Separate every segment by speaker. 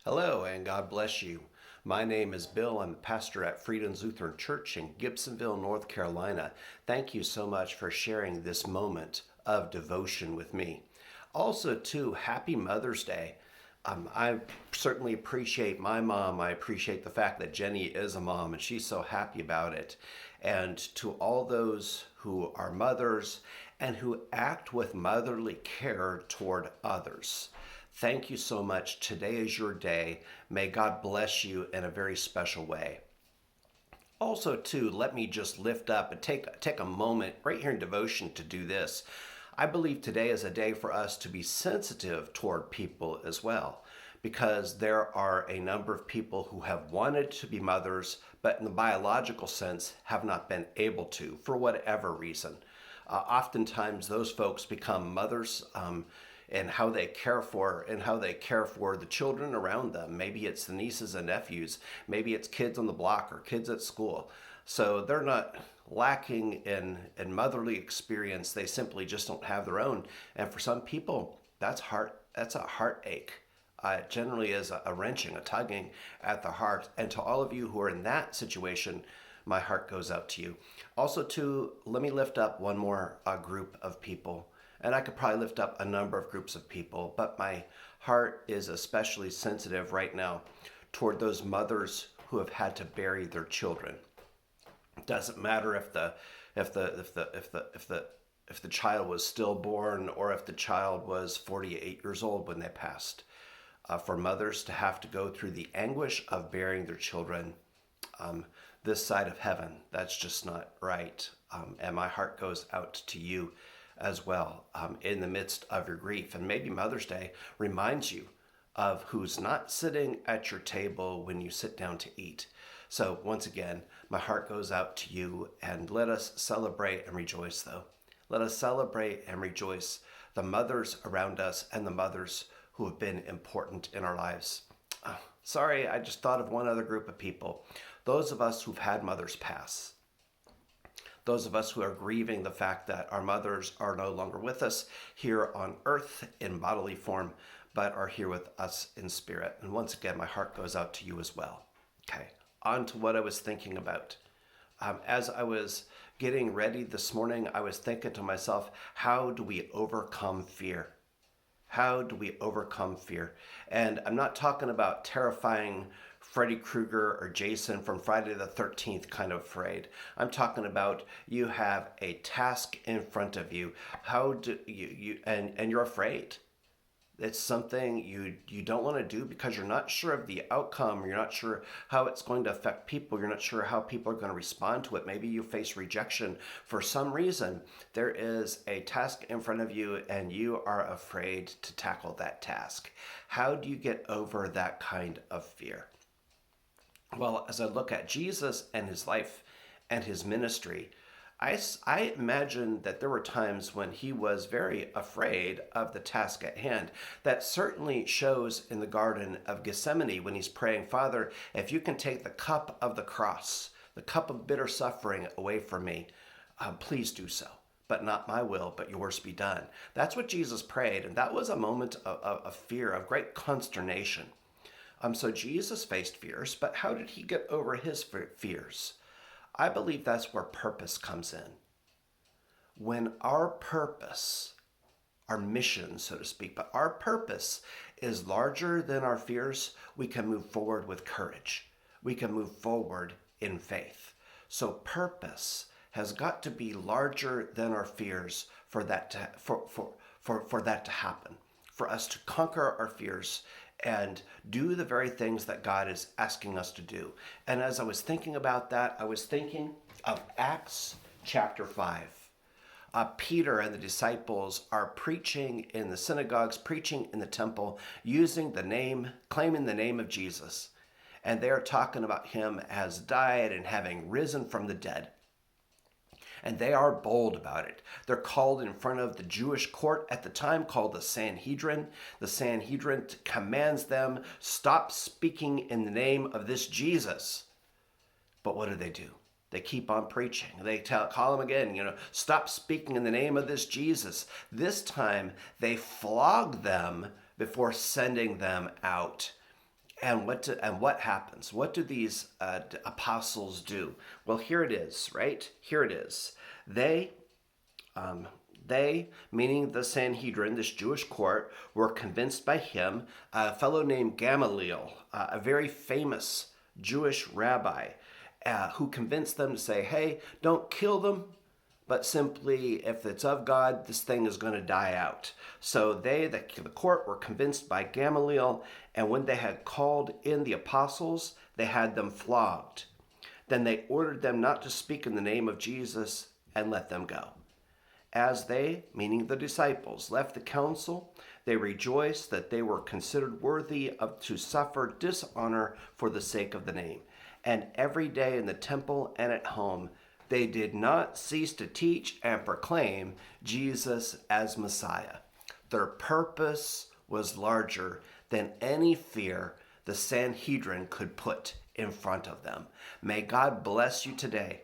Speaker 1: Hello, and God bless you. My name is Bill. I'm a pastor at Freedom's Lutheran Church in Gibsonville, North Carolina. Thank you so much for sharing this moment of devotion with me. Also, too, happy Mother's Day. I certainly appreciate my mom. I appreciate the fact that Jenny is a mom and she's so happy about it. And to all those who are mothers and who act with motherly care toward others, thank you so much. Today is your day. May God bless you in a very special way. Also, too, let me just lift up and take a moment right here in devotion to do this. I believe today is a day for us to be sensitive toward people as well, because there are a number of people who have wanted to be mothers, but in the biological sense have not been able to for whatever reason. Oftentimes, those folks become mothers. And how they care for the children around them. Maybe it's the nieces and nephews, maybe it's kids on the block or kids at school. So they're not lacking in motherly experience. They simply just don't have their own. And for some people, that's a heartache. It generally is a wrenching, a tugging at the heart. And to all of you who are in that situation, my heart goes out to you. Also, too, let me lift up one more group of people, and I could probably lift up a number of groups of people, but my heart is especially sensitive right now toward those mothers who have had to bury their children. It doesn't matter if the child was stillborn or if the child was 48 years old when they passed. For mothers to have to go through the anguish of burying their children this side of heaven, that's just not right. And my heart goes out to you as well in the midst of your grief. And maybe Mother's Day reminds you of who's not sitting at your table when you sit down to eat. So once again, my heart goes out to you, and let us celebrate and rejoice though. Let us celebrate and rejoice the mothers around us and the mothers who have been important in our lives. Sorry, I just thought of one other group of people. Those of us who've had mothers pass. Those of us who are grieving the fact that our mothers are no longer with us here on earth in bodily form, but are here with us in spirit. And once again, my heart goes out to you as well. Okay, on to what I was thinking about. As I was getting ready this morning, I was thinking to myself, how do we overcome fear? How do we overcome fear? And I'm not talking about terrifying Freddy Krueger or Jason from Friday the 13th kind of afraid. I'm talking about you have a task in front of you. How do and you're afraid. It's something you don't want to do because you're not sure of the outcome. You're not sure how it's going to affect people. You're not sure how people are going to respond to it. Maybe you face rejection for some reason. There is a task in front of you and you are afraid to tackle that task. How do you get over that kind of fear? Well, as I look at Jesus and his life and his ministry, I imagine that there were times when he was very afraid of the task at hand. That certainly shows in the Garden of Gethsemane when he's praying, Father, if you can take the cup of the cross, the cup of bitter suffering away from me, please do so. But not my will, but yours be done. That's what Jesus prayed, and that was a moment of fear, of great consternation. So Jesus faced fears, but how did he get over his fears? I believe that's where purpose comes in. When our purpose, our mission, so to speak, but our purpose is larger than our fears, we can move forward with courage. We can move forward in faith. So purpose has got to be larger than our fears for that to happen, for us to conquer our fears and do the very things that God is asking us to do. And as I was thinking about that, I was thinking of Acts chapter 5. Peter and the disciples are preaching in the synagogues, preaching in the temple, claiming the name of Jesus. And they are talking about him as died and having risen from the dead. And they are bold about it. They're called in front of the Jewish court at the time called the Sanhedrin. The Sanhedrin commands them, stop speaking in the name of this Jesus. But what do? They keep on preaching. They call him again, stop speaking in the name of this Jesus. This time they flog them before sending them out. And what happens? What do these apostles do? Well, here it is, right? Here it is. They, meaning the Sanhedrin, this Jewish court, were convinced by him, a fellow named Gamaliel, a very famous Jewish rabbi, who convinced them to say, hey, don't kill them, but simply, if it's of God, this thing is going to die out. So the court, were convinced by Gamaliel, and when they had called in the apostles, they had them flogged. Then they ordered them not to speak in the name of Jesus and let them go. As they, meaning the disciples, left the council, they rejoiced that they were considered worthy to suffer dishonor for the sake of the name. And every day in the temple and at home, they did not cease to teach and proclaim Jesus as Messiah. Their purpose was larger than any fear the Sanhedrin could put in front of them. May God bless you today.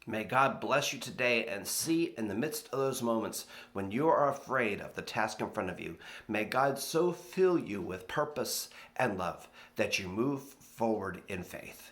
Speaker 1: May God bless you today, and see in the midst of those moments when you are afraid of the task in front of you, may God so fill you with purpose and love that you move forward in faith.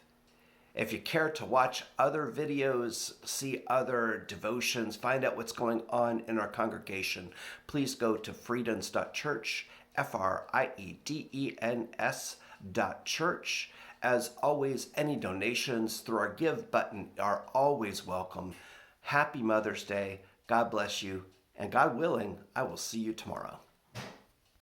Speaker 1: If you care to watch other videos, see other devotions, find out what's going on in our congregation, please go to friedens.church, FRIEDENS.church. As always, any donations through our Give button are always welcome. Happy Mother's Day. God bless you. And God willing, I will see you tomorrow.